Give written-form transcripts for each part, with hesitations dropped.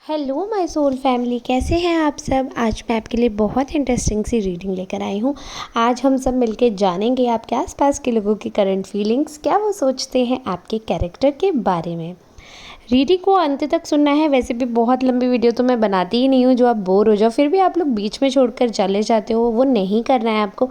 Hello my soul family, कैसे हैं आप सब। आज मैं आपके लिए बहुत इंटरेस्टिंग सी रीडिंग लेकर आई हूँ। आज हम सब मिलके जानेंगे आपके आसपास के लोगों की करंट फीलिंग्स, क्या वो सोचते हैं आपके कैरेक्टर के बारे में। रीडिंग को अंत तक सुनना है। वैसे भी बहुत लंबी वीडियो तो मैं बनाती ही नहीं हूँ जो आप बोर हो जाओ, फिर भी आप लोग बीच में छोड़कर चले जाते हो, वो नहीं करना है आपको।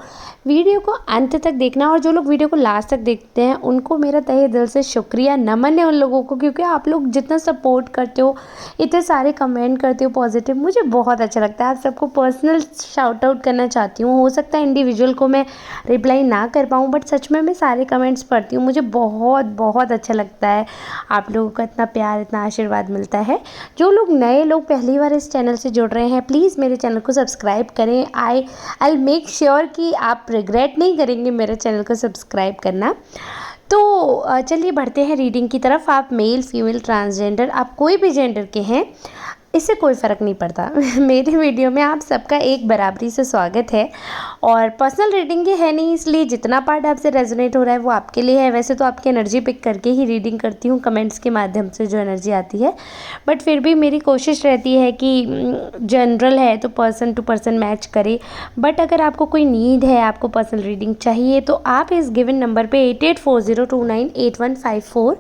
वीडियो को अंत तक देखना, और जो लोग वीडियो को लास्ट तक देखते हैं उनको मेरा तहे दिल से शुक्रिया, नमन है उन लोगों को, क्योंकि आप लोग जितना सपोर्ट करते हो, इतने सारे कमेंट करते हो पॉजिटिव, मुझे बहुत अच्छा लगता है। आप सबको पर्सनल शाउट आउट करना चाहती हूँ। हो सकता है इंडिविजुअल को मैं रिप्लाई ना कर पाऊँ, बट सच में मैं सारे कमेंट्स पढ़ती हूँ। मुझे बहुत बहुत अच्छा लगता है, आप लोगों का इतना प्यार, इतना आशीर्वाद मिलता है। जो लोग नए लोग पहली बार इस चैनल से जुड़ रहे हैं, प्लीज़ मेरे चैनल को सब्सक्राइब करें। आई मेक श्योर कि आप रिग्रेट नहीं करेंगे मेरे चैनल को सब्सक्राइब करना। तो चलिए बढ़ते हैं रीडिंग की तरफ। आप मेल, फीमेल, ट्रांसजेंडर, आप कोई भी जेंडर के हैं, इससे कोई फ़र्क नहीं पड़ता। मेरे वीडियो में आप सबका एक बराबरी से स्वागत है। और पर्सनल रीडिंग ये है नहीं, इसलिए जितना पार्ट आपसे रेजोनेट हो रहा है वो आपके लिए है। वैसे तो आपकी एनर्जी पिक करके ही रीडिंग करती हूँ, कमेंट्स के माध्यम से जो एनर्जी आती है, बट फिर भी मेरी कोशिश रहती है कि जनरल है तो पर्सन टू पर्सन मैच करे। बट अगर आपको कोई नीड है, आपको पर्सनल रीडिंग चाहिए, तो आप इस गिवन नंबर पे 8840298154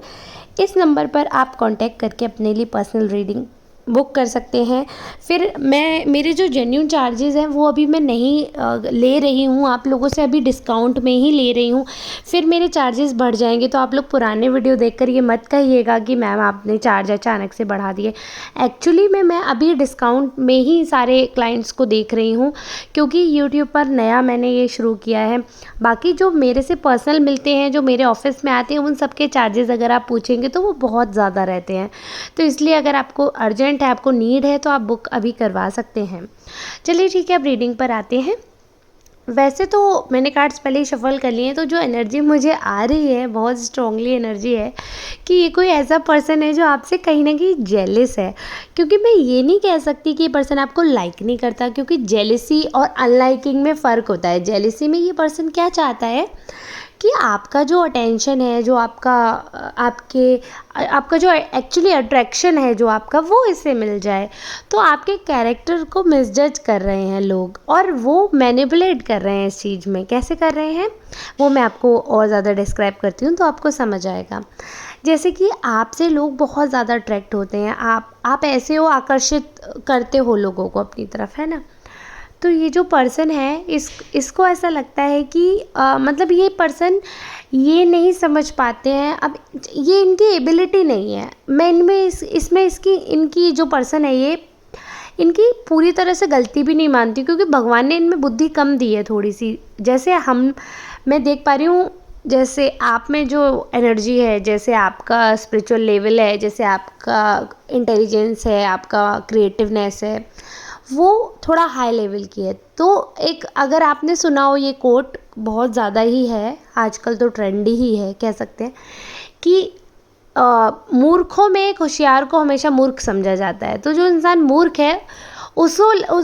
इस नंबर पर आप कांटेक्ट करके अपने लिए पर्सनल रीडिंग बुक कर सकते हैं। फिर मेरे जो जेन्यून चार्जेस हैं वो अभी मैं नहीं ले रही हूँ, आप लोगों से अभी डिस्काउंट में ही ले रही हूँ। फिर मेरे चार्जेस बढ़ जाएंगे तो आप लोग पुराने वीडियो देखकर ये मत कहिएगा कि मैम आपने चार्ज अचानक से बढ़ा दिए। एक्चुअली मैं अभी डिस्काउंट में ही सारे क्लाइंट्स को देख रही हूँ, क्योंकि यूट्यूब पर नया मैंने ये शुरू किया है। बाकी जो मेरे से पर्सनल मिलते हैं, जो मेरे ऑफिस में आते हैं, उन सबके चार्जेस अगर आप पूछेंगे तो वो बहुत ज़्यादा रहते हैं। तो इसलिए अगर आपको अर्जेंट है, आपको नीड है, तो आप बुक अभी करवा सकते हैं। चलिए ठीक है, अब रीडिंग पर आते हैं। वैसे तो मैंने कार्ड्स पहले ही शफल कर लिए हैं, तो जो एनर्जी मुझे आ रही है, बहुत स्ट्रॉन्गली एनर्जी है कि ये कोई ऐसा पर्सन है जो आपसे कहीं ना कहीं जेलिस है। क्योंकि मैं ये नहीं कह सकती कि ये पर्सन आपको लाइक नहीं करता, क्योंकि जेलिसी और अनलाइकिंग में फ़र्क होता है। जेलिसी में ये पर्सन क्या चाहता है कि आपका जो अटेंशन है, जो आपका जो एक्चुअली अट्रैक्शन है जो आपका, वो इससे मिल जाए। तो आपके कैरेक्टर को मिसजज कर रहे हैं लोग, और वो मैनिपुलेट कर रहे हैं इस चीज़ में। कैसे कर रहे हैं वो मैं आपको और ज़्यादा डिस्क्राइब करती हूँ तो आपको समझ आएगा। जैसे कि आपसे लोग बहुत ज़्यादा अट्रैक्ट होते हैं, आप ऐसे हो, आकर्षित करते हो लोगों को अपनी तरफ, है ना। तो ये जो पर्सन है, इसको ऐसा लगता है कि मतलब ये पर्सन ये नहीं समझ पाते हैं, अब ये इनकी एबिलिटी नहीं है। मैं इसमें इनकी जो पर्सन है, ये इनकी पूरी तरह से गलती भी नहीं मानती, क्योंकि भगवान ने इनमें बुद्धि कम दी है थोड़ी सी। जैसे मैं देख पा रही हूँ, जैसे आप में जो एनर्जी है, जैसे आपका स्पिरिचुअल लेवल है, जैसे आपका इंटेलिजेंस है, आपका क्रिएटिवनेस है, वो थोड़ा हाई लेवल की है। तो एक, अगर आपने सुना हो, ये कोट बहुत ज़्यादा ही है आजकल, तो ट्रेंडी ही है कह सकते हैं, कि मूर्खों में एक होशियार को हमेशा मूर्ख समझा जाता है। तो जो इंसान मूर्ख है, उसको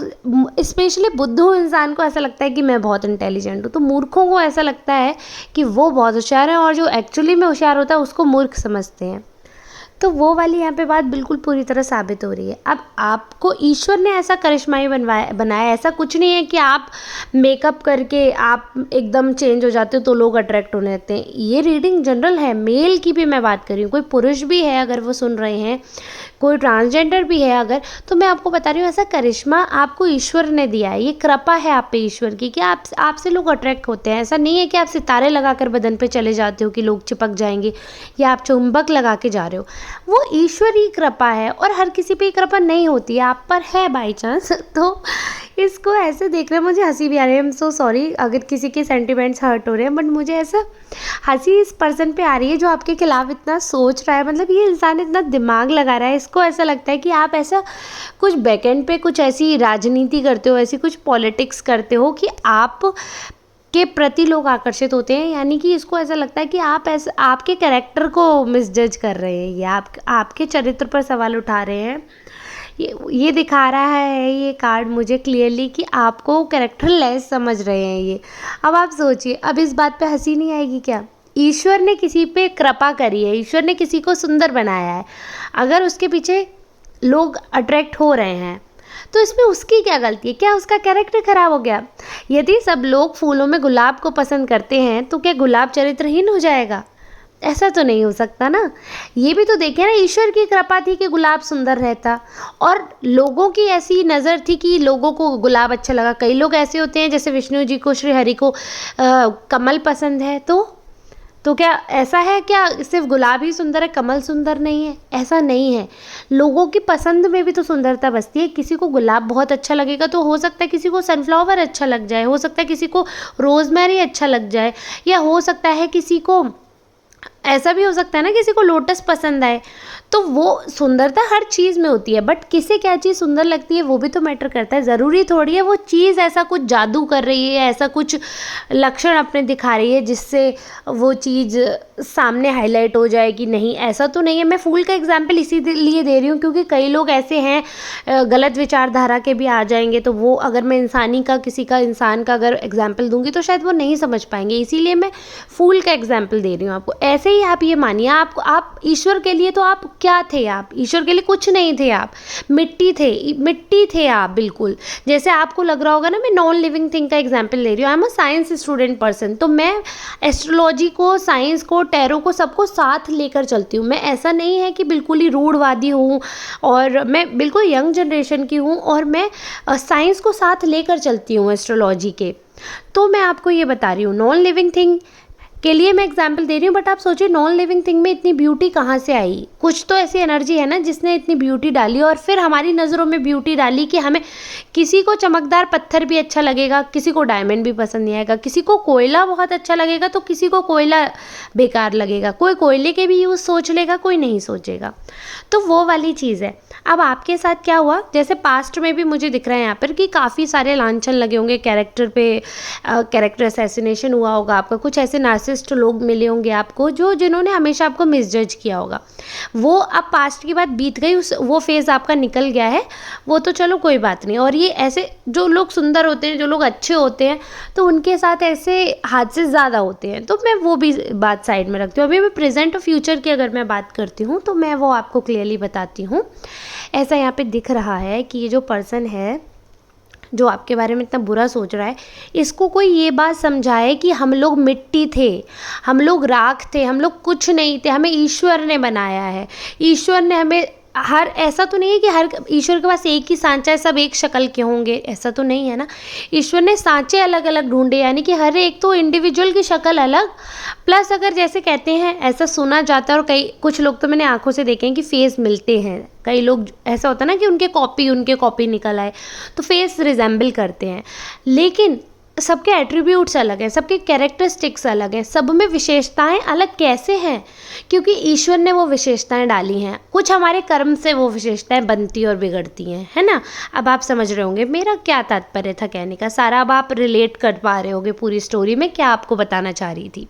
स्पेशली बुद्धू इंसान को ऐसा लगता है कि मैं बहुत इंटेलिजेंट हूँ। तो मूर्खों को ऐसा लगता है कि वो बहुत होशियार है, और जो एक्चुअली में होशियार होता है उसको मूर्ख समझते हैं। तो वो वाली यहाँ पे बात बिल्कुल पूरी तरह साबित हो रही है। अब आपको ईश्वर ने ऐसा करिश्माई बनाया, ऐसा कुछ नहीं है कि आप मेकअप करके आप एकदम चेंज हो जाते हो तो लोग अट्रैक्ट होने लगते हैं। ये रीडिंग जनरल है, मेल की भी मैं बात कर रही हूँ, कोई पुरुष भी है अगर वो सुन रहे हैं, कोई ट्रांसजेंडर भी है अगर, तो मैं आपको बता रही हूँ, ऐसा करिश्मा आपको ईश्वर ने दिया है। ये कृपा है आप पे ईश्वर की, कि आपसे लोग अट्रैक्ट होते हैं। ऐसा नहीं है कि आप सितारे लगाकर बदन पे चले जाते हो कि लोग चिपक जाएंगे, या आप चुंबक लगा के जा रहे हो। वो ईश्वरी कृपा है, और हर किसी पे कृपा नहीं होती है, आप पर है बाई चांस। तो इसको ऐसे देख रहे हैं, मुझे हंसी भी आ रही है। आई एम सो सॉरी अगर किसी के सेंटिमेंट्स हर्ट हो रहे हैं, बट मुझे ऐसा हंसी इस पर्सन पे आ रही है जो आपके खिलाफ इतना सोच रहा है। मतलब ये इंसान इतना दिमाग लगा रहा है, इसको ऐसा लगता है कि आप ऐसा कुछ बैकएंड पे कुछ ऐसी राजनीति करते हो, ऐसी कुछ पॉलिटिक्स करते हो कि आप के प्रति लोग आकर्षित होते हैं। यानी कि इसको ऐसा लगता है कि आप ऐसा आपके कैरेक्टर को मिसजज कर रहे हैं, या आपके चरित्र पर सवाल उठा रहे हैं। ये दिखा रहा है ये कार्ड मुझे क्लियरली कि आपको कैरेक्टर लेस समझ रहे हैं ये। अब आप सोचिए, अब इस बात पे हंसी नहीं आएगी क्या। ईश्वर ने किसी पे कृपा करी है, ईश्वर ने किसी को सुंदर बनाया है, अगर उसके पीछे लोग अट्रैक्ट हो रहे हैं, तो इसमें उसकी क्या गलती है? क्या उसका कैरेक्टर खराब हो गया? यदि सब लोग फूलों में गुलाब को पसंद करते हैं तो क्या गुलाब चरित्रहीन हो जाएगा? ऐसा तो नहीं हो सकता ना। ये भी तो देखें ना, ईश्वर की कृपा थी कि गुलाब सुंदर रहता, और लोगों की ऐसी नज़र थी कि लोगों को गुलाब अच्छा लगा। कई लोग ऐसे होते हैं जैसे विष्णु जी को, श्री हरि को कमल पसंद है, तो क्या ऐसा है क्या सिर्फ गुलाब ही सुंदर है, कमल सुंदर नहीं है? ऐसा नहीं है। लोगों की पसंद में भी तो सुंदरता बसती है। किसी को गुलाब बहुत अच्छा लगेगा तो हो सकता है किसी को सनफ्लावर अच्छा लग जाए, हो सकता है किसी को रोज़मेरी अच्छा लग जाए, या हो सकता है किसी को, ऐसा भी हो सकता है ना, किसी को लोटस पसंद आए। तो वो सुंदरता हर चीज़ में होती है, बट किसे क्या चीज़ सुंदर लगती है वो भी तो मैटर करता है। ज़रूरी थोड़ी है वो चीज़ ऐसा कुछ जादू कर रही है, ऐसा कुछ लक्षण अपने दिखा रही है जिससे वो चीज़ सामने हाईलाइट हो जाए कि नहीं, ऐसा तो नहीं है। मैं फूल का एग्जाम्पल इसीलिए दे रही हूँ क्योंकि कई लोग ऐसे हैं गलत विचारधारा के भी आ जाएंगे, तो वो अगर मैं किसी का इंसान का अगर एग्जाम्पल दूंगी तो शायद वो नहीं समझ पाएंगे, इसीलिए मैं फूल का एग्जाम्पल दे रही हूँ आपको। ऐसे ही आप ये मानिए, आप ईश्वर के लिए तो आप क्या थे? आप ईश्वर के लिए कुछ नहीं थे, आप मिट्टी थे आप, बिल्कुल। जैसे आपको लग रहा होगा ना, मैं नॉन लिविंग थिंग का एग्जाम्पल ले रही हूँ। I am a science student person, तो मैं एस्ट्रोलॉजी को, साइंस को, टैरो को, सबको साथ लेकर चलती हूँ। मैं ऐसा नहीं है कि बिल्कुल ही रूढ़वादी हूँ, और मैं बिल्कुल यंग जनरेशन की हूँ, और मैं साइंस को साथ लेकर चलती हूँ एस्ट्रोलॉजी के। तो मैं आपको ये बता रही हूँ, नॉन लिविंग थिंग के लिए मैं एग्जाम्पल दे रही हूँ, बट आप सोचिए नॉन लिविंग थिंग में इतनी ब्यूटी कहाँ से आई? कुछ तो ऐसी एनर्जी है ना जिसने इतनी ब्यूटी डाली, और फिर हमारी नज़रों में ब्यूटी डाली कि हमें, किसी को चमकदार पत्थर भी अच्छा लगेगा, किसी को डायमंड भी पसंद नहीं आएगा, किसी को कोयला बहुत अच्छा लगेगा तो किसी को कोयला बेकार लगेगा, कोई कोयले के भी यूज़ सोच लेगा, कोई नहीं सोचेगा। तो वो वाली चीज़ है। अब आपके साथ क्या हुआ, जैसे पास्ट में भी मुझे दिख रहा है यहाँ पर कि काफ़ी सारे लांछन लगे होंगे कैरेक्टर पे, कैरेक्टर असैसिनेशन हुआ होगा आपका, कुछ ऐसे नार्सिसिस्ट लोग मिले होंगे आपको जिन्होंने हमेशा आपको मिसजज किया होगा। वो अब पास्ट की बात बीत गई, वो फेज़ आपका निकल गया है, वो तो चलो कोई बात नहीं। और ये ऐसे जो लोग सुंदर होते हैं, जो लोग अच्छे होते हैं, तो उनके साथ ऐसे हादसे ज़्यादा होते हैं, तो मैं वो भी बात साइड में रखती हूँ। अभी मैं प्रेजेंट और फ्यूचर की अगर मैं बात करती हूँ तो मैं वो आपको क्लियरली बताती हूँ। ऐसा यहाँ पे दिख रहा है कि ये जो पर्सन है जो आपके बारे में इतना बुरा सोच रहा है, इसको कोई ये बात समझाए कि हम लोग मिट्टी थे, हम लोग राख थे, हम लोग कुछ नहीं थे, हमें ईश्वर ने बनाया है। ईश्वर ने हमें ऐसा तो नहीं है कि हर ईश्वर के पास एक ही सांचा है, सब एक शक्ल के होंगे, ऐसा तो नहीं है ना। ईश्वर ने सांचे अलग अलग ढूंढे, यानी कि हर एक तो इंडिविजुअल की शक्ल अलग, प्लस अगर जैसे कहते हैं, ऐसा सुना जाता है, और कुछ लोग तो मैंने आंखों से देखे हैं कि फेस मिलते हैं। कई लोग ऐसा होता है ना कि उनके कॉपी निकल आए, तो फेस रिजेंबल करते हैं, लेकिन सबके एट्रीब्यूट्स अलग हैं, सबके कैरेक्टरिस्टिक्स अलग हैं, सब में विशेषताएं अलग कैसे हैं? क्योंकि ईश्वर ने वो विशेषताएं डाली हैं, कुछ हमारे कर्म से वो विशेषताएं बनती और बिगड़ती हैं, है ना। अब आप समझ रहे होंगे मेरा क्या तात्पर्य था कहने का, सारा अब आप रिलेट कर पा रहे होंगे पूरी स्टोरी में क्या आपको बताना चाह रही थी।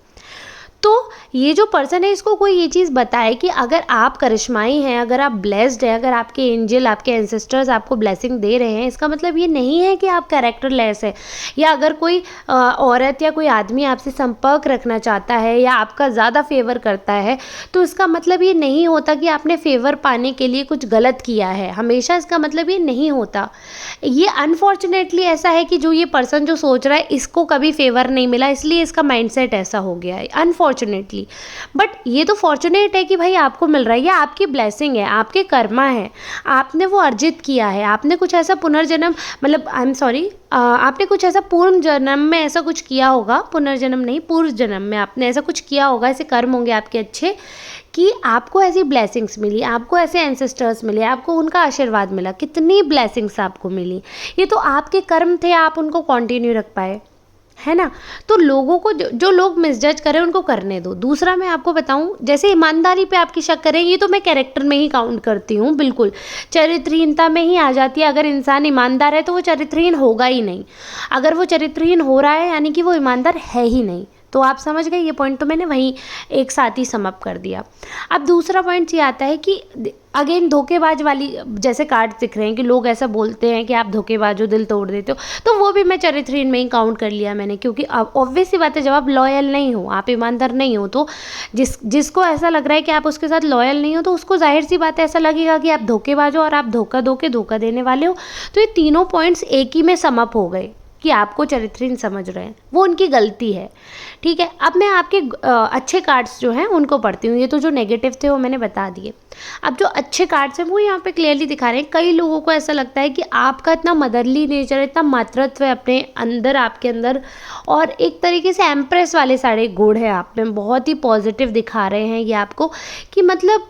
तो ये जो पर्सन है, इसको कोई ये चीज़ बताए कि अगर आप करिश्माई हैं, अगर आप ब्लेस्ड हैं, अगर आपके एंजल, आपके एंसेस्टर्स आपको ब्लेसिंग दे रहे हैं, इसका मतलब ये नहीं है कि आप कैरेक्टरलेस है। या अगर कोई औरत या कोई आदमी आपसे संपर्क रखना चाहता है या आपका ज़्यादा फेवर करता है, तो इसका मतलब ये नहीं होता कि आपने फेवर पाने के लिए कुछ गलत किया है। हमेशा इसका मतलब ये नहीं होता। ये अनफॉर्चुनेटली ऐसा है कि जो ये पर्सन जो सोच रहा है, इसको कभी फेवर नहीं मिला, इसलिए इसका माइंडसेट ऐसा हो गया है अनफॉर्चुनेटली। बट ये तो फॉर्चुनेट है कि भाई आपको मिल रहा है, ये आपकी ब्लेसिंग है, आपके कर्मा है, आपने वो अर्जित किया है। आपने कुछ ऐसा पुनर्जन्म, मतलब आई एम सॉरी, आपने कुछ ऐसा पूर्व जन्म में ऐसा कुछ किया होगा, पुनर्जन्म नहीं, पूर्व जन्म में आपने ऐसा कुछ किया होगा, ऐसे कर्म होंगे आपके अच्छे कि आपको ऐसी ब्लेसिंग्स मिली, आपको ऐसे एंसेस्टर्स मिले, आपको उनका आशीर्वाद मिला। कितनी ब्लेसिंग्स आपको मिली, ये तो आपके कर्म थे, आप उनको कंटिन्यू रख पाए, है ना। तो लोगों को जो लोग मिसजज करें उनको करने दो। दूसरा मैं आपको बताऊं, जैसे ईमानदारी पे आपकी शक करें, ये तो मैं कैरेक्टर में ही काउंट करती हूँ, बिल्कुल चरित्रहीनता में ही आ जाती है। अगर इंसान ईमानदार है तो वो चरित्रहीन होगा ही नहीं, अगर वो चरित्रहीन हो रहा है यानी कि वो ईमानदार है ही नहीं। तो आप समझ गए, ये पॉइंट तो मैंने वहीं एक साथ ही सम अप कर दिया। अब दूसरा पॉइंट ये आता है कि अगेन धोखेबाज वाली जैसे कार्ड्स दिख रहे हैं कि लोग ऐसा बोलते हैं कि आप धोखेबाज हो, दिल तोड़ देते हो, तो वो भी मैं चरित्रहीन में ही काउंट कर लिया मैंने, क्योंकि अब ऑब्वियस सी बात है, जब आप लॉयल नहीं हो, आप ईमानदार नहीं हो, तो जिसको ऐसा लग रहा है कि आप उसके साथ लॉयल नहीं हो, तो उसको जाहिर सी बात है ऐसा लगेगा कि आप धोखेबाज हो और आप धोखा दो के धोखा देने वाले हो। तो ये तीनों पॉइंट्स एक ही में सम अप हो गए कि आपको चरित्रहीन समझ रहे हैं, वो उनकी गलती है। ठीक है, अब मैं आपके अच्छे कार्ड्स जो हैं उनको पढ़ती हूँ। ये तो जो नेगेटिव थे वो मैंने बता दिए। अब जो अच्छे कार्ड्स हैं वो यहाँ पे क्लियरली दिखा रहे हैं। कई लोगों को ऐसा लगता है कि आपका इतना मदरली नेचर है, इतना मातृत्व है अपने अंदर, आपके अंदर, और एक तरीके से एम्प्रेस वाले सारे गुण हैं आप में, बहुत ही पॉजिटिव दिखा रहे हैं ये आपको, कि मतलब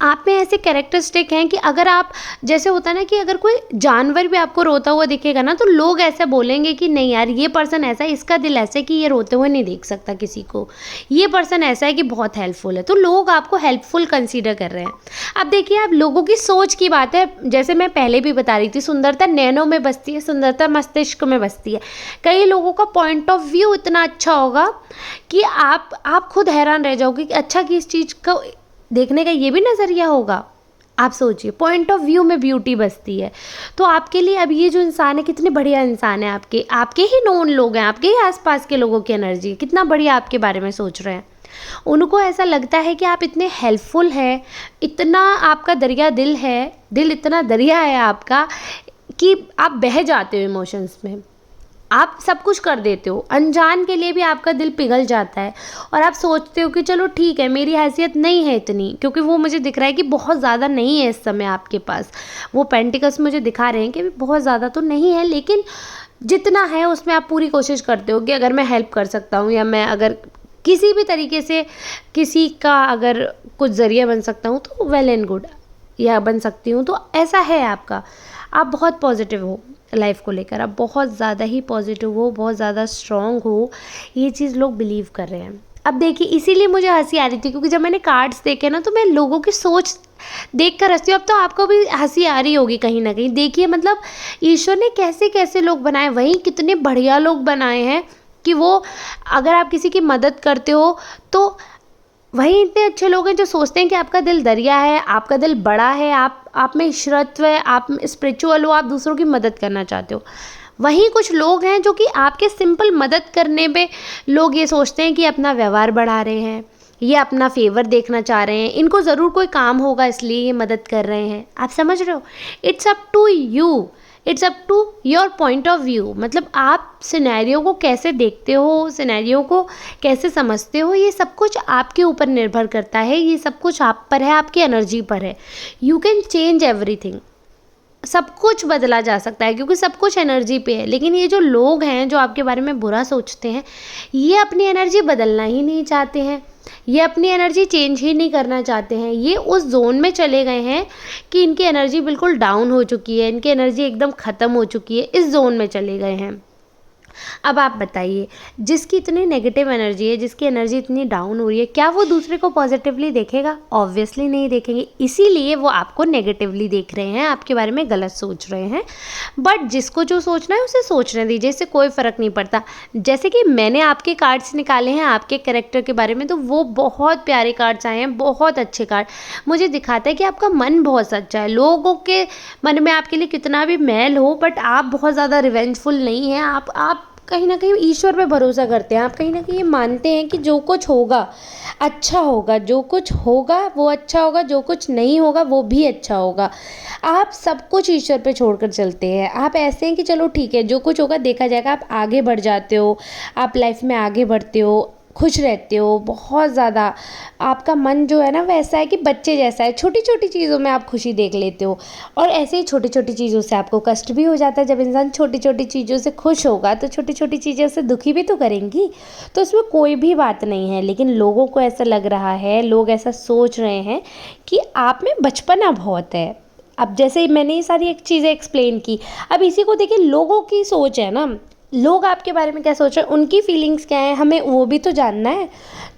आप में ऐसे कैरेक्टरिस्टिक हैं कि अगर आप, जैसे होता है ना कि अगर कोई जानवर भी आपको रोता हुआ दिखेगा ना, तो लोग ऐसे बोलेंगे कि नहीं यार ये पर्सन ऐसा है, इसका दिल ऐसा है कि ये रोते हुए नहीं देख सकता किसी को, ये पर्सन ऐसा है कि बहुत हेल्पफुल है, तो लोग आपको हेल्पफुल कंसीडर कर रहे हैं। अब देखिए, आप लोगों की सोच की बात है, जैसे मैं पहले भी बता रही थी, सुंदरता नैनों में बसती है, सुंदरता मस्तिष्क में बसती है। कई लोगों का पॉइंट ऑफ व्यू इतना अच्छा होगा कि आप खुद हैरान रह जाओगे कि अच्छा कि इस चीज़ को देखने का ये भी नज़रिया होगा। आप सोचिए, पॉइंट ऑफ व्यू में ब्यूटी बसती है। तो आपके लिए अब ये जो इंसान है, कितने बढ़िया इंसान है, आपके ही नोन लोग हैं, आपके ही आसपास के लोगों की एनर्जी कितना बढ़िया आपके बारे में सोच रहे हैं। उनको ऐसा लगता है कि आप इतने हेल्पफुल हैं, इतना आपका दरिया दिल है, दिल इतना दरिया है आपका कि आप बह जाते हो इमोशंस में, आप सब कुछ कर देते हो, अनजान के लिए भी आपका दिल पिघल जाता है, और आप सोचते हो कि चलो ठीक है, मेरी हैसियत नहीं है इतनी, क्योंकि वो मुझे दिख रहा है कि बहुत ज़्यादा नहीं है इस समय आपके पास। वो पेंटिकल्स मुझे दिखा रहे हैं कि बहुत ज़्यादा तो नहीं है, लेकिन जितना है उसमें आप पूरी कोशिश करते हो कि अगर मैं हेल्प कर सकता हूँ, या मैं अगर किसी भी तरीके से किसी का अगर कुछ ज़रिया बन सकता हूँ तो वेल एंड गुड, या बन सकती हूँ, तो ऐसा है आपका। आप बहुत पॉजिटिव हो लाइफ को लेकर, आप बहुत ज़्यादा ही पॉजिटिव हो, बहुत ज़्यादा स्ट्रॉन्ग हो, ये चीज़ लोग बिलीव कर रहे हैं। अब देखिए, इसीलिए मुझे हंसी आ रही थी, क्योंकि जब मैंने कार्ड्स देखे ना, तो मैं लोगों की सोच देख कर हंसती हूँ। अब तो आपको भी हंसी आ रही होगी कहीं ना कहीं। देखिए, मतलब ईश्वर ने कैसे कैसे लोग बनाए, वहीं कितने बढ़िया लोग बनाए हैं कि वो, अगर आप किसी की मदद करते हो तो वहीं इतने अच्छे लोग हैं जो सोचते हैं कि आपका दिल दरिया है, आपका दिल बड़ा है, आप में ईश्वरत्व है, आप स्पिरिचुअल हो, आप दूसरों की मदद करना चाहते हो। वहीं कुछ लोग हैं जो कि आपके सिंपल मदद करने पे लोग ये सोचते हैं कि अपना व्यवहार बढ़ा रहे हैं, ये अपना फेवर देखना चाह रहे हैं, इनको ज़रूर कोई काम होगा इसलिए ये मदद कर रहे हैं। आप समझ रहे हो? It's up to you, it's up to your point of view. मतलब आप सिनेरियो को कैसे देखते हो, सिनेरियो को कैसे समझते हो, ये सब कुछ आपके ऊपर निर्भर करता है, ये सब कुछ आप पर है, आपकी एनर्जी पर है। यू कैन चेंज एवरीथिंग, सब कुछ बदला जा सकता है, क्योंकि सब कुछ एनर्जी पे है। लेकिन ये जो लोग हैं जो आपके बारे में बुरा सोचते हैं, ये अपनी एनर्जी बदलना ही नहीं चाहते हैं, ये अपनी एनर्जी चेंज ही नहीं करना चाहते हैं। ये उस जोन में चले गए हैं कि इनकी एनर्जी बिल्कुल डाउन हो चुकी है, इनकी एनर्जी एकदम ख़त्म हो चुकी है, इस जोन में चले गए हैं। अब आप बताइए, जिसकी इतनी नेगेटिव एनर्जी है, जिसकी एनर्जी इतनी डाउन हो रही है, क्या वो दूसरे को पॉजिटिवली देखेगा? ऑब्वियसली नहीं देखेंगे, इसीलिए वो आपको नेगेटिवली देख रहे हैं, आपके बारे में गलत सोच रहे हैं। बट जिसको जो सोचना है उसे सोचने दीजिए, इससे कोई फ़र्क नहीं पड़ता। जैसे कि मैंने आपके कार्ड्स निकाले हैं आपके कैरेक्टर के बारे में, तो वो बहुत प्यारे कार्ड्स आए हैं, बहुत अच्छे कार्ड। मुझे दिखाता है कि आपका मन बहुत सच्चा है, लोगों के मन में आपके लिए कितना भी मैल हो, बट आप बहुत ज़्यादा रिवेंजफुल नहीं हैं। आप कहीं ना कहीं ईश्वर पे भरोसा करते हैं, आप कहीं ना कहीं ये मानते हैं कि जो कुछ होगा अच्छा होगा, जो कुछ होगा वो अच्छा होगा, जो कुछ नहीं होगा वो भी अच्छा होगा। आप सब कुछ ईश्वर पे छोड़कर चलते हैं। आप ऐसे हैं कि चलो ठीक है, जो कुछ होगा देखा जाएगा। आप आगे बढ़ जाते हो, आप लाइफ में आगे बढ़ते हो, खुश रहते हो बहुत ज़्यादा। आपका मन जो है ना वैसा है कि बच्चे जैसा है, छोटी छोटी चीज़ों में आप खुशी देख लेते हो, और ऐसे ही छोटी छोटी चीज़ों से आपको कष्ट भी हो जाता है। जब इंसान छोटी छोटी चीज़ों से खुश होगा तो छोटी छोटी चीज़ों से दुखी भी तो करेंगी, तो उसमें कोई भी बात नहीं है। लेकिन लोगों को ऐसा लग रहा है, लोग ऐसा सोच रहे हैं कि आप में बचपना बहुत है। अब जैसे मैंने ये सारी एक चीज़ें एक्सप्लेन की, अब इसी को देखिए, लोगों की सोच है ना, लोग आपके बारे में क्या सोच रहे हैं, उनकी फीलिंग्स क्या हैं, हमें वो भी तो जानना है।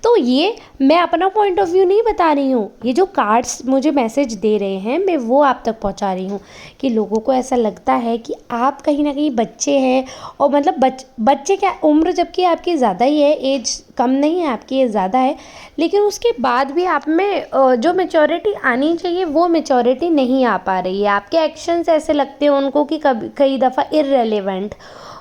तो ये मैं अपना पॉइंट ऑफ व्यू नहीं बता रही हूँ, ये जो कार्ड्स मुझे मैसेज दे रहे हैं मैं वो आप तक पहुँचा रही हूँ कि लोगों को ऐसा लगता है कि आप कहीं ना कहीं बच्चे हैं। और मतलब बच्चे क्या उम्र, जबकि आपकी ज़्यादा ही है, एज कम नहीं है, आपकी एज ज़्यादा है, लेकिन उसके बाद भी आप में जो मेचोरिटी आनी चाहिए वो मेचोरिटी नहीं आ पा रही है। आपके एक्शंस ऐसे लगते हैं उनको कि कभी कई दफ़ा इररेलेवेंट।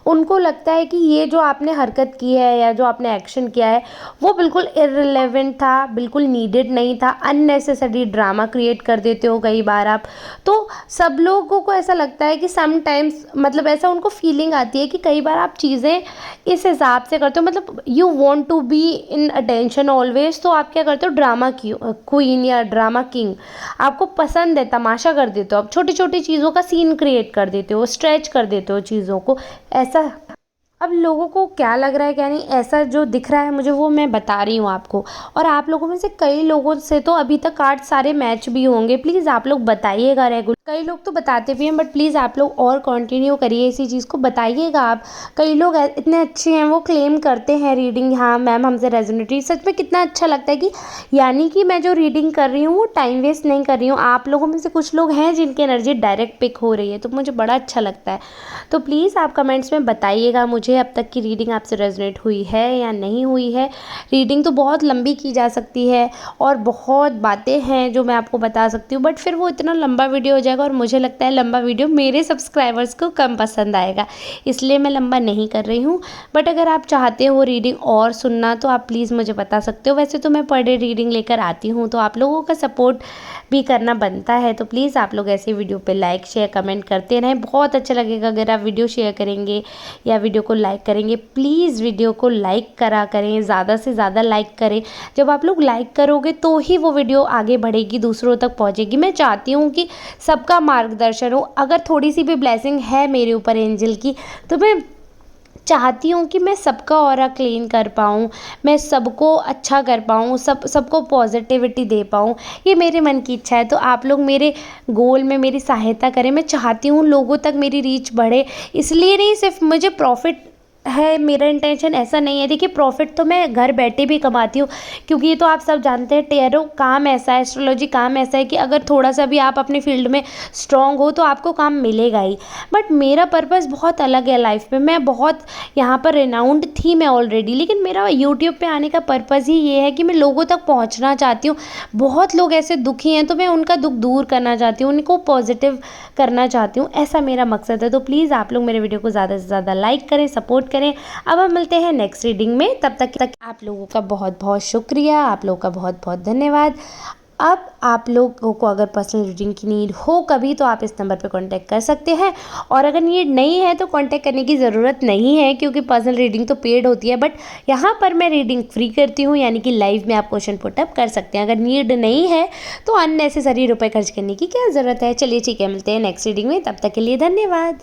उनको लगता है कि ये जो आपने हरकत की है या जो आपने एक्शन किया है वो बिल्कुल इररिलेवेंट था, बिल्कुल नीडेड नहीं था, अननेसेसरी ड्रामा क्रिएट कर देते हो कई बार आप। तो सब लोगों को ऐसा लगता है कि समटाइम्स, मतलब ऐसा उनको फीलिंग आती है कि कई बार आप चीज़ें इस हिसाब से करते हो, मतलब you want to be in attention always, तो आप क्या करते हो, ड्रामा क्वीन या ड्रामा किंग। आपको पसंद है, तमाशा कर देते हो, आप छोटी छोटी चीज़ों का सीन क्रिएट कर देते हो, स्ट्रेच कर देते हो चीज़ों को ऐसा। अब लोगों को क्या लग रहा है क्या नहीं, ऐसा जो दिख रहा है मुझे वो मैं बता रही हूँ आपको। और आप लोगों में से कई लोगों से तो अभी तक कार्ड सारे मैच भी होंगे, प्लीज़ आप लोग बताइएगा रेगुलर। कई लोग तो बताते भी हैं, बट प्लीज़ आप लोग और कंटिन्यू करिए इसी चीज़ को, बताइएगा आप। कई लोग इतने अच्छे हैं, वो क्लेम करते हैं रीडिंग, हाँ मैम हमसे रेजोनेट हुई। सच में कितना अच्छा लगता है कि यानी कि मैं जो रीडिंग कर रही हूँ वो टाइम वेस्ट नहीं कर रही हूँ। आप लोगों में से कुछ लोग हैं जिनकी एनर्जी डायरेक्ट पिक हो रही है, तो मुझे बड़ा अच्छा लगता है। तो प्लीज़ आप कमेंट्स में बताइएगा मुझे अब तक की रीडिंग आपसे रेजोनेट हुई है या नहीं हुई है। रीडिंग तो बहुत लंबी की जा सकती है और बहुत बातें हैं जो मैं आपको बता सकती हूँ, बट फिर वो इतना लंबा वीडियो हो जाएगा और मुझे लगता है लंबा वीडियो मेरे सब्सक्राइबर्स को कम पसंद आएगा, इसलिए मैं लंबा नहीं कर रही हूँ। बट अगर आप चाहते हो रीडिंग और सुनना तो आप प्लीज़ मुझे बता सकते हो। वैसे तो मैं पर डे रीडिंग लेकर आती हूँ, तो आप लोगों का सपोर्ट भी करना बनता है। तो प्लीज़ आप लोग ऐसे वीडियो पे लाइक शेयर कमेंट करते रहें, बहुत अच्छा लगेगा अगर आप वीडियो शेयर करेंगे या वीडियो को लाइक करेंगे। प्लीज़ वीडियो को लाइक करा करें, ज़्यादा से ज़्यादा लाइक करें। जब आप लोग लाइक करोगे तो ही वो वीडियो आगे बढ़ेगी, दूसरों तक पहुँचेगी। मैं चाहती हूँ कि सबका मार्गदर्शन हो। अगर थोड़ी सी भी ब्लेसिंग है मेरे ऊपर एंजल की, तो मैं चाहती हूँ कि मैं सबका ऑरा क्लीन कर पाऊँ, मैं सबको अच्छा कर पाऊँ, सबको पॉजिटिविटी दे पाऊँ, ये मेरे मन की इच्छा है। तो आप लोग मेरे गोल में मेरी सहायता करें। मैं चाहती हूँ लोगों तक मेरी रीच बढ़े, इसलिए नहीं सिर्फ मुझे प्रॉफिट है, मेरा इंटेंशन ऐसा नहीं है। देखिए प्रॉफिट तो मैं घर बैठे भी कमाती हूँ, क्योंकि ये तो आप सब जानते हैं टैरो काम ऐसा है, एस्ट्रोलॉजी काम ऐसा है कि अगर थोड़ा सा भी आप अपने फील्ड में स्ट्रांग हो तो आपको काम मिलेगा ही। बट मेरा पर्पस बहुत अलग है लाइफ में। मैं बहुत यहाँ पर रिनाउंड थी मैं ऑलरेडी, लेकिन मेरा यूट्यूब पे आने का पर्पज़ ही ये है कि मैं लोगों तक पहुँचना चाहती हूँ। बहुत लोग ऐसे दुखी हैं तो मैं उनका दुख दूर करना चाहती हूँ, उनको पॉजिटिव करना चाहती हूँ, ऐसा मेरा मकसद है। तो प्लीज़ आप लोग मेरे वीडियो को ज़्यादा से ज़्यादा लाइक करें, सपोर्ट करें। अब हम मिलते हैं नेक्स्ट रीडिंग में, तब तक आप लोगों का बहुत बहुत शुक्रिया, आप लोगों का बहुत बहुत धन्यवाद। अब आप लोगों को अगर पर्सनल रीडिंग की नीड हो कभी तो आप इस नंबर पे कांटेक्ट कर सकते हैं, और अगर नीड नहीं है तो कांटेक्ट करने की ज़रूरत नहीं है, क्योंकि पर्सनल रीडिंग तो पेड होती है। बट यहाँ पर मैं रीडिंग फ्री करती हूँ, यानी कि लाइव में आप क्वेश्चन पुटअप कर सकते हैं। अगर नीड नहीं है तो अननेसेसरी रुपये खर्च करने की क्या ज़रूरत है। चलिए ठीक है, मिलते हैं नेक्स्ट रीडिंग में, तब तक के लिए धन्यवाद।